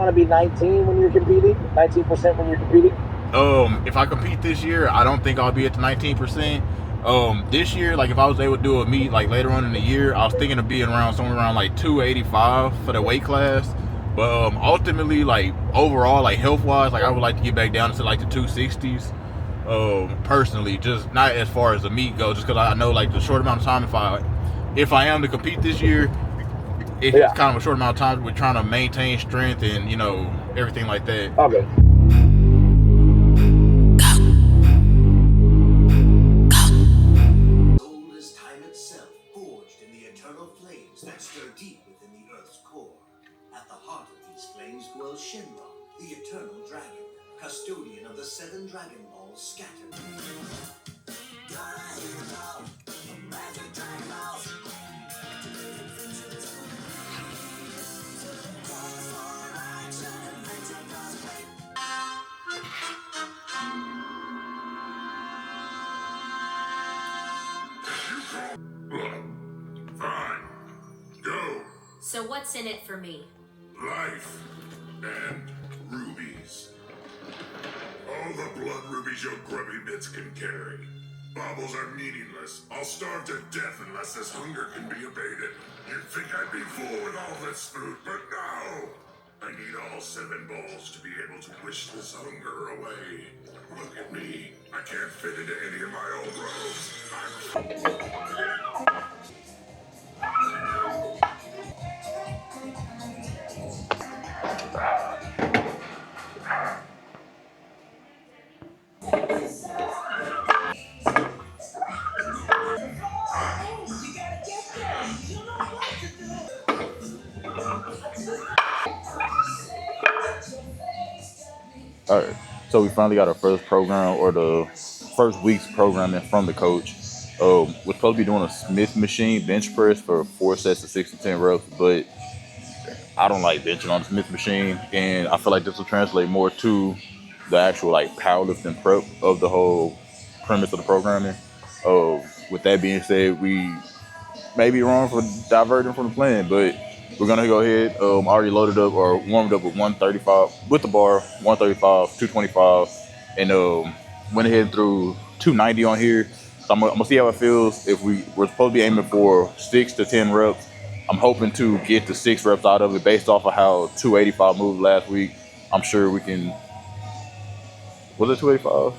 Want to be 19 when you're competing? 19% when you're competing? If I compete this year, I don't think I'll be at the 19%. This year, like if I was able to do a meet like later on in the year, I was thinking of being around somewhere around like 285 for the weight class. But ultimately, like overall, like health wise, like I would like to get back down to like the 260s. Personally, just not as far as the meet goes, just because I know like the short amount of time if I am to compete this year, it's kind of a short amount of time. We're trying to maintain strength and everything like that. Okay. That stir deep within the Earth's core. At the heart of these flames dwells Shinra, the eternal dragon, custodian of the 7 Dragon Balls scattered. Fine. Go. So what's in it for me? Life and rubies. All the blood rubies your grubby bits can carry. Baubles are meaningless. I'll starve to death unless this hunger can be abated. You'd think I'd be full with all this food, but no! I need all 7 balls to be able to wish this hunger away. Look at me. I can't fit into any of my old robes. All right, so we finally got our first program, or the first week's programming from the coach. We're supposed to be doing a Smith machine bench press for 4 sets of 6 to 10 reps, but I don't like benching on the Smith machine, and I feel like this will translate more to the actual like powerlifting prep of the whole premise of the programming. With that being said, we may be wrong for diverting from the plan, but we're gonna go ahead. Already loaded up or warmed up with 135 with the bar, 135, 225, and went ahead and threw 290 on here. So I'm gonna see how it feels. If we're supposed to be aiming for 6 to 10 reps, I'm hoping to get the 6 reps out of it based off of how 285 moved last week. I'm sure we can. Was it 285?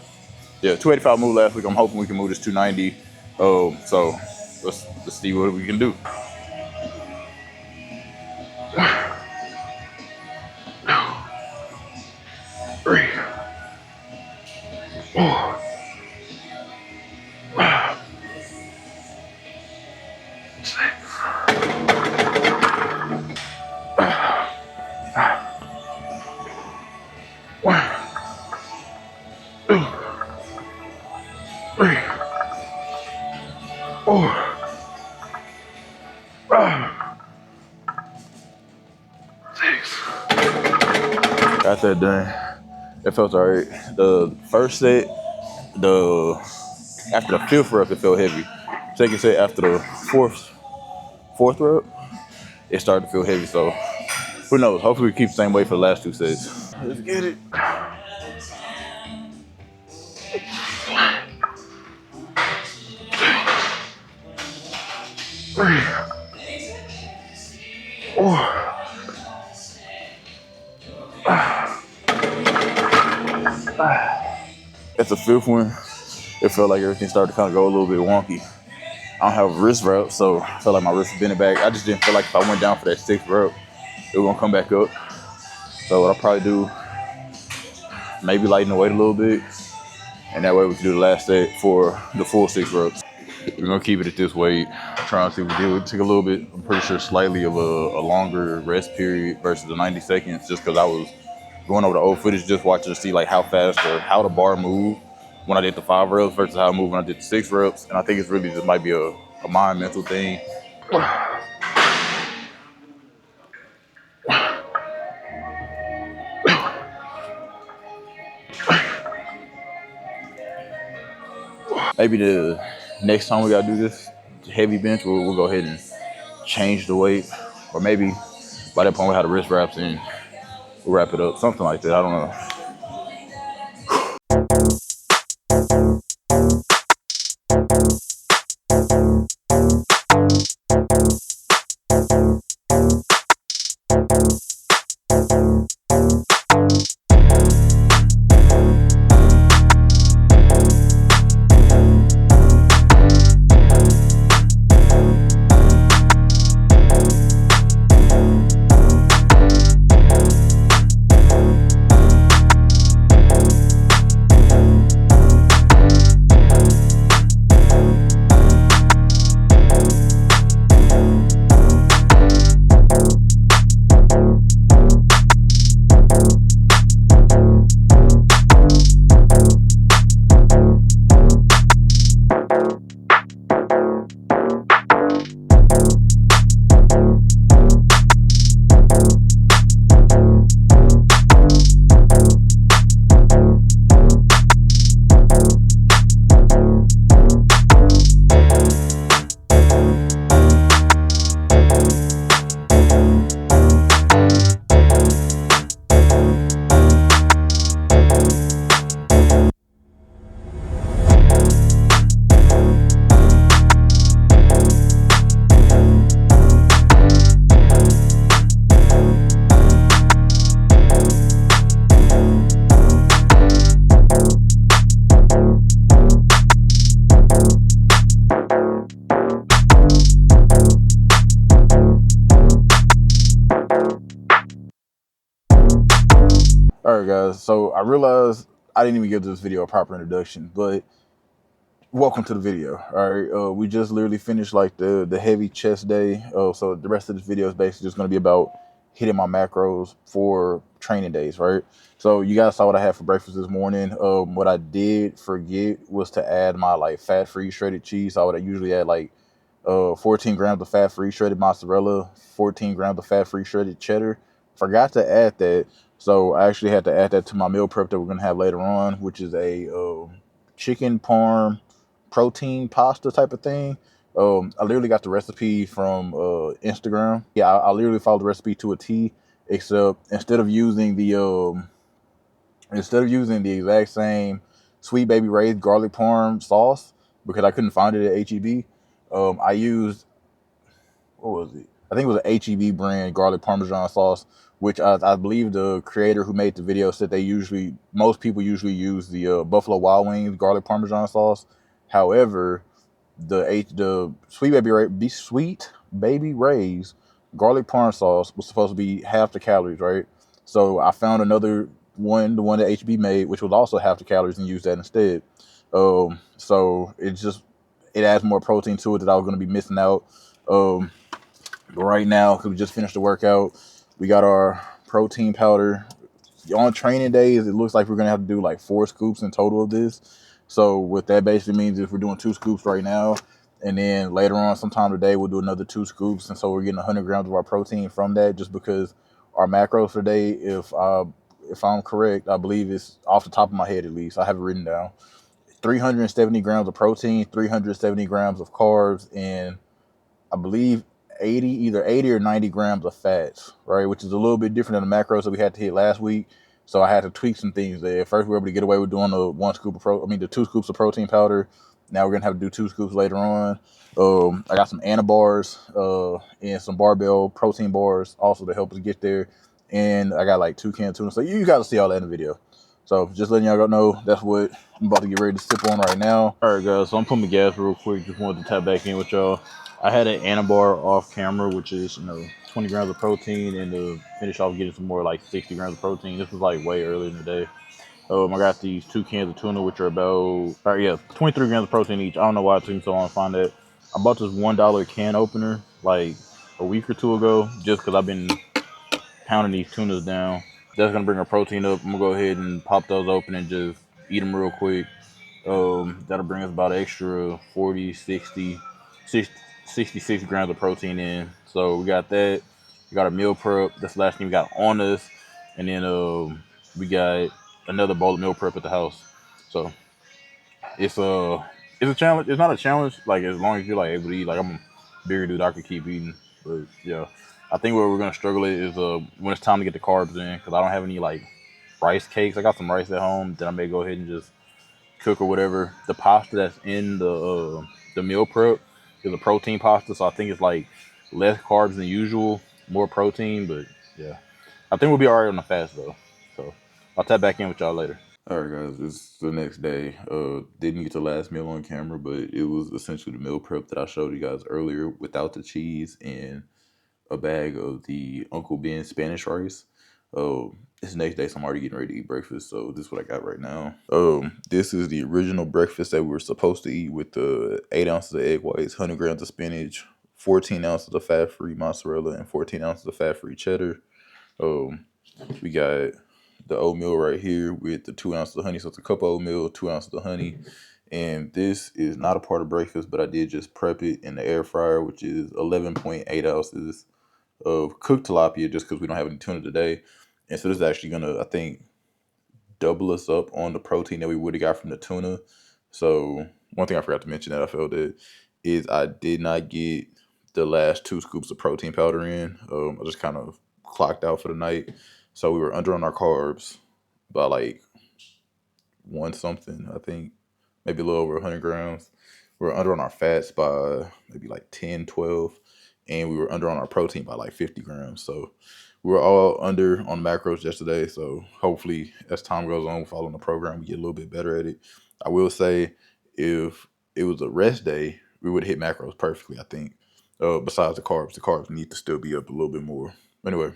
Yeah, 285 moved last week. I'm hoping we can move this 290. So let's see what we can do. Three, 4, 6. One, 2, 3, 4, 5, 6. Got that done. It felt alright. The first set, after the 5th rep, it felt heavy. Second set, after the fourth rep, it started to feel heavy. So who knows? Hopefully we keep the same weight for the last 2 sets. Let's get it. 3, 4, 5. At the 5th one, it felt like everything started to kind of go a little bit wonky. I don't have a wrist wrap, so I felt like my wrist was bending back. I just didn't feel like if I went down for that 6th rep, it was gonna come back up. So what I'll probably do, maybe lighten the weight a little bit, and that way we can do the last set for the full 6 reps. We're gonna keep it at this weight, trying to see if we do. It took a little bit, I'm pretty sure slightly of a longer rest period versus the 90 seconds, just because I was going over the old footage, just watching to see like how fast or how the bar moved when I did the 5 reps versus how it moved when I did the 6 reps. And I think it's really just might be a mind mental thing. Maybe the next time we gotta do this heavy bench, we'll go ahead and change the weight, or maybe by that point we have the wrist wraps in. We'll wrap it up, something like that. I don't know. All right, guys. So I realized I didn't even give this video a proper introduction, but welcome to the video. All right, we just literally finished like the heavy chest day. So the rest of this video is basically just going to be about hitting my macros for training days, right? So you guys saw what I had for breakfast this morning. What I did forget was to add my like fat-free shredded cheese. I would usually add like 14 grams of fat-free shredded mozzarella, 14 grams of fat-free shredded cheddar. Forgot to add that, so I actually had to add that to my meal prep that we're gonna have later on, which is a chicken parm protein pasta type of thing. I literally got the recipe from Instagram. Yeah, I literally followed the recipe to a T, except instead of using the exact same Sweet Baby Ray's garlic parm sauce because I couldn't find it at HEB. I used, what was it? I think it was an HEB brand garlic parmesan sauce, which I believe the creator who made the video said most people usually use the Buffalo Wild Wings garlic parmesan sauce. However, the Sweet Baby Ray's garlic parm sauce was supposed to be half the calories, right? So I found another one, the one that HB made, which was also half the calories, and used that instead. So it adds more protein to it that I was going to be missing out. But right now, because we just finished the workout, we got our protein powder. On training days, it looks like we're going to have to do like 4 scoops in total of this. So what that basically means is we're doing 2 scoops right now, and then later on sometime today we'll do another 2 scoops, and so we're getting 100 grams of our protein from that, just because our macros for today, if I'm correct, I believe it's off the top of my head at least, I have it written down, 370 grams of protein, 370 grams of carbs, and I believe either 80 or 90 grams of fats, right? Which is a little bit different than the macros that we had to hit last week. So I had to tweak some things there. First, we were able to get away with doing the 2 scoops of protein powder. Now we're gonna have to do 2 scoops later on. I got some Anabars and some barbell protein bars also to help us get there. And I got like 2 canned tuna. So you got to see all that in the video. So just letting y'all know that's what I'm about to get ready to sip on right now. All right, guys. So I'm putting the gas real quick. Just wanted to tap back in with y'all. I had an Anabar off camera, which is 20 grams of protein, and to finish off getting some more like 60 grams of protein. This was like way earlier in the day. I got these 2 cans of tuna, which are about 23 grams of protein each. I don't know why it took me so long to find that. I bought this $1 can opener like a week or 2 ago, just because I've been pounding these tunas down. That's gonna bring our protein up. I'm gonna go ahead and pop those open and just eat them real quick. That'll bring us about an extra 40, 66 grams of protein in. So we got that. We got our meal prep. That's the last thing we got on us. And then we got another bowl of meal prep at the house. So it's a challenge. It's not a challenge, like as long as you're like able to eat. Like I'm a bigger dude, I could keep eating. But yeah. I think where we're gonna struggle is when it's time to get the carbs in, because I don't have any like rice cakes. I got some rice at home that I may go ahead and just cook or whatever. The pasta that's in the meal prep is a protein pasta, so I think it's like less carbs than usual, more protein. But yeah, I think we'll be alright on the fast though. So I'll tap back in with y'all later. All right, guys, it's the next day. Didn't get the last meal on camera, but it was essentially the meal prep that I showed you guys earlier without the cheese and a bag of the Uncle Ben's Spanish rice. It's the next day, so I'm already getting ready to eat breakfast. So this is what I got right now. This is the original breakfast that we were supposed to eat with the 8 ounces of egg whites, 100 grams of spinach, 14 ounces of fat-free mozzarella, and 14 ounces of fat-free cheddar. We got the oatmeal right here with the 2 ounces of honey. So it's a cup of oatmeal, 2 ounces of honey. And this is not a part of breakfast, but I did just prep it in the air fryer, which is 11.8 ounces of cooked tilapia, just because we don't have any tuna today. And so this is actually gonna, I think, double us up on the protein that we would have got from the tuna. So one thing I forgot to mention that I felt that is I did not get the last 2 scoops of protein powder in. I just kind of clocked out for the night. So we were under on our carbs by like one something, I think, maybe a little over 100 grams. We were under on our fats by maybe like 10, 12, and we were under on our protein by like 50 grams. So we were all under on macros yesterday. So hopefully, as time goes on, following the program, we get a little bit better at it. I will say, if it was a rest day, we would hit macros perfectly, I think. Besides the carbs need to still be up a little bit more. Anyway,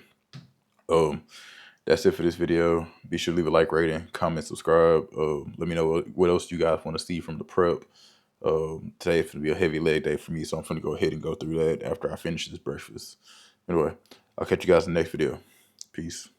that's it for this video. Be sure to leave a like, rating, comment, subscribe. Let me know what else you guys want to see from the prep. Today it's going to be a heavy leg day for me, so I'm going to go ahead and go through that after I finish this breakfast. Anyway, I'll catch you guys in the next video. Peace.